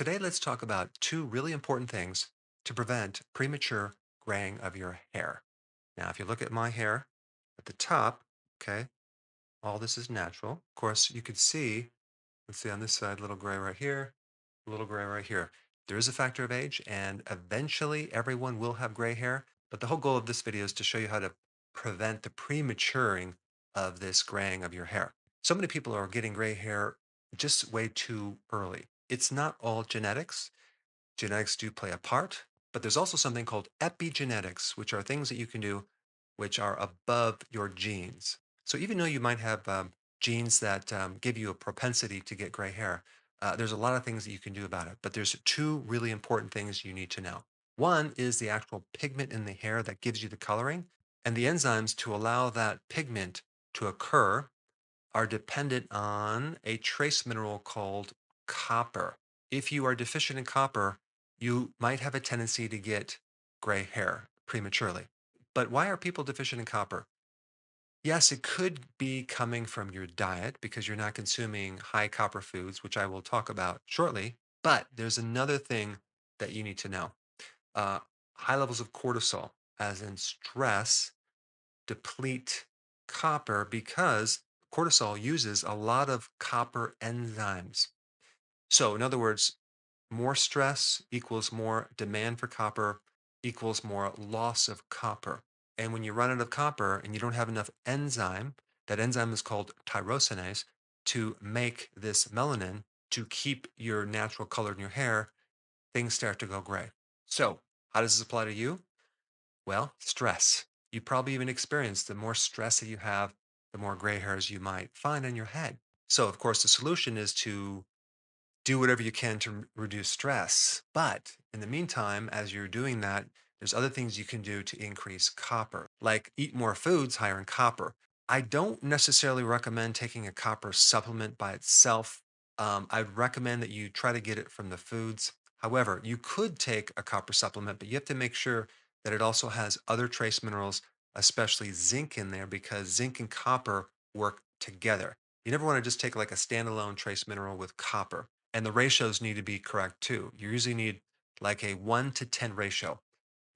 Today, let's talk about two really important things to prevent premature graying of your hair. Now, if you look at my hair at the top, okay, all this is natural. Of course, you could see, let's see on this side, a little gray right here, a little gray right here. There is a factor of age, and eventually everyone will have gray hair. But the whole goal of this video is to show you how to prevent the prematuring of this graying of your hair. So many people are getting gray hair just way too early. It's not all genetics. Genetics do play a part, but there's also something called epigenetics, which are things that you can do which are above your genes. So even though you might have genes that give you a propensity to get gray hair, there's a lot of things that you can do about it. But there's two really important things you need to know. One is the actual pigment in the hair that gives you the coloring, and the enzymes to allow that pigment to occur are dependent on a trace mineral called copper. If you are deficient in copper, you might have a tendency to get gray hair prematurely. But why are people deficient in copper? Yes, it could be coming from your diet because you're not consuming high copper foods, which I will talk about shortly. But there's another thing that you need to know. Uh, High levels of cortisol, as in stress, deplete copper because cortisol uses a lot of copper enzymes. So, in other words, more stress equals more demand for copper equals more loss of copper. And when you run out of copper and you don't have enough enzyme, that enzyme is called tyrosinase to make this melanin to keep your natural color in your hair, things start to go gray. So, how does this apply to you? Well, stress. You probably even experience the more stress that you have, the more gray hairs you might find on your head. So, of course, the solution is to do whatever you can to reduce stress. But in the meantime, as you're doing that, there's other things you can do to increase copper, like eat more foods higher in copper. I don't necessarily recommend taking a copper supplement by itself. I'd recommend that you try to get it from the foods. However, you could take a copper supplement, but you have to make sure that it also has other trace minerals, especially zinc in there, because zinc and copper work together. You never want to just take like a standalone trace mineral with copper, and the ratios need to be correct too. You usually need like a 1 to 10 ratio,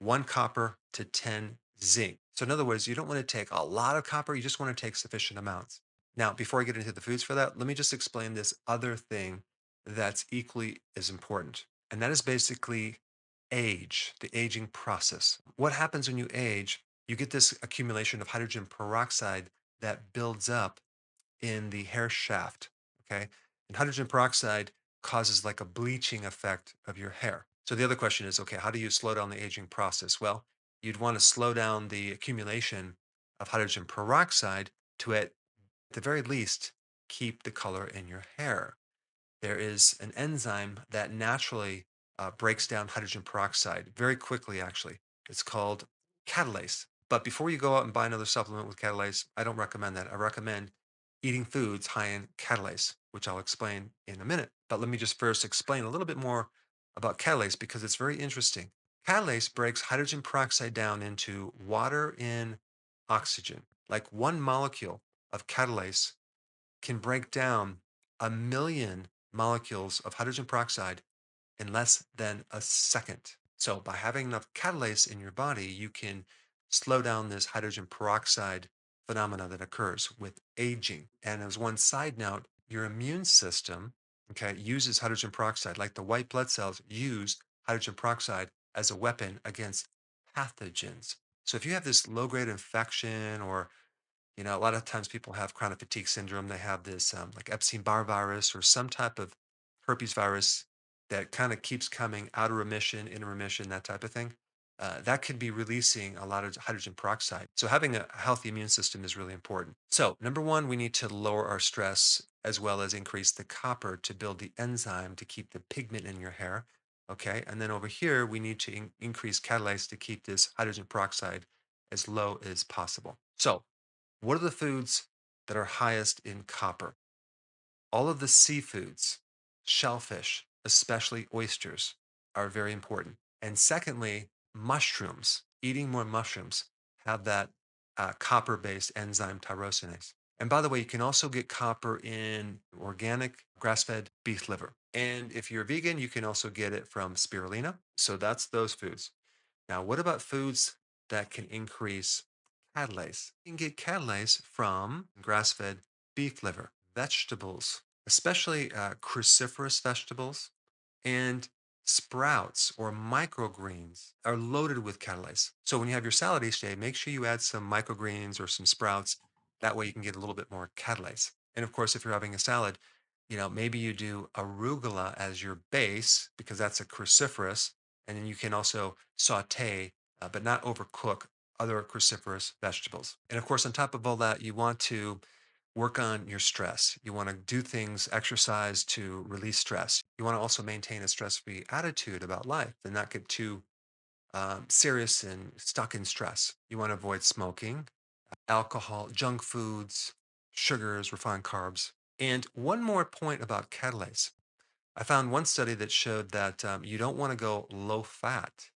1 copper to 10 zinc. So, in other words, you don't want to take a lot of copper, you just want to take sufficient amounts. Now, before I get into the foods for that, let me just explain this other thing that's equally as important. And that is basically age, the aging process. What happens when you age? You get this accumulation of hydrogen peroxide that builds up in the hair shaft. Okay. And hydrogen peroxide causes like a bleaching effect of your hair. So the other question is, okay, how do you slow down the aging process? Well, you'd want to slow down the accumulation of hydrogen peroxide to at the very least keep the color in your hair. There is an enzyme that naturally breaks down hydrogen peroxide very quickly, actually. It's called catalase. But before you go out and buy another supplement with catalase, I don't recommend that. I recommend eating foods high in catalase, which I'll explain in a minute. But let me just first explain a little bit more about catalase because it's very interesting. Catalase breaks hydrogen peroxide down into water in oxygen. Like one molecule of catalase can break down 1 million molecules of hydrogen peroxide in less than a second. So, by having enough catalase in your body, you can slow down this hydrogen peroxide phenomena that occurs with aging. And as one side note, your immune system, okay, uses hydrogen peroxide, like the white blood cells use hydrogen peroxide as a weapon against pathogens. So, if you have this low grade infection or a lot of times people have chronic fatigue syndrome. They have this like Epstein-Barr virus or some type of herpes virus that kind of keeps coming out of remission, in remission, that type of thing. That could be releasing a lot of hydrogen peroxide. So having a healthy immune system is really important. So number one, we need to lower our stress as well as increase the copper to build the enzyme to keep the pigment in your hair. Okay, and then over here, we need to increase catalase to keep this hydrogen peroxide as low as possible. So what are the foods that are highest in copper? All of the seafoods, shellfish, especially oysters, are very important. And secondly, mushrooms, eating more mushrooms have that copper based enzyme tyrosinase. And by the way, you can also get copper in organic grass fed beef liver. And if you're vegan, you can also get it from spirulina. So that's those foods. Now, what about foods that can increase catalase? You can get catalase from grass fed beef liver, vegetables, especially cruciferous vegetables, and sprouts or microgreens are loaded with catalase. So when you have your salad each day, make sure you add some microgreens or some sprouts. That way you can get a little bit more catalase. And of course, if you're having a salad, maybe you do arugula as your base because that's a cruciferous, and then you can also saute, but not overcook other cruciferous vegetables. And of course, on top of all that, you want to work on your stress. You want to do things, exercise to release stress. You want to also maintain a stress free attitude about life and not get too serious and stuck in stress. You want to avoid smoking, alcohol, junk foods, sugars, refined carbs. And one more point about catalase. I found one study that showed that you don't want to go low fat.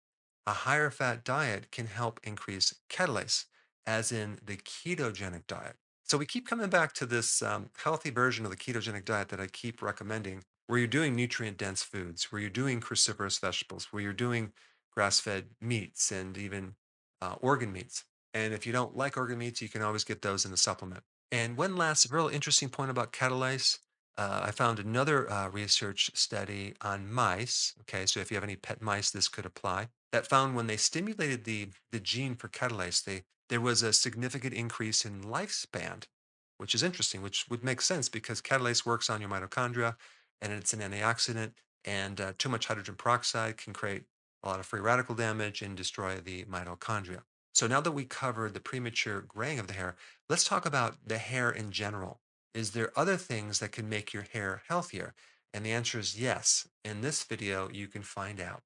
A higher fat diet can help increase catalase, as in the ketogenic diet. So we keep coming back to this healthy version of the ketogenic diet that I keep recommending, where you're doing nutrient dense foods, where you're doing cruciferous vegetables, where you're doing grass fed meats and even organ meats. And if you don't like organ meats, you can always get those in a supplement. And one last real interesting point about catalase. I found another research study on mice. Okay, so if you have any pet mice, this could apply. That found when they stimulated the gene for catalase, there was a significant increase in lifespan, which is interesting, which would make sense because catalase works on your mitochondria, and it's an antioxidant. And too much hydrogen peroxide can create a lot of free radical damage and destroy the mitochondria. So now that we covered the premature graying of the hair, let's talk about the hair in general. Is there other things that can make your hair healthier? And the answer is yes. In this video, you can find out.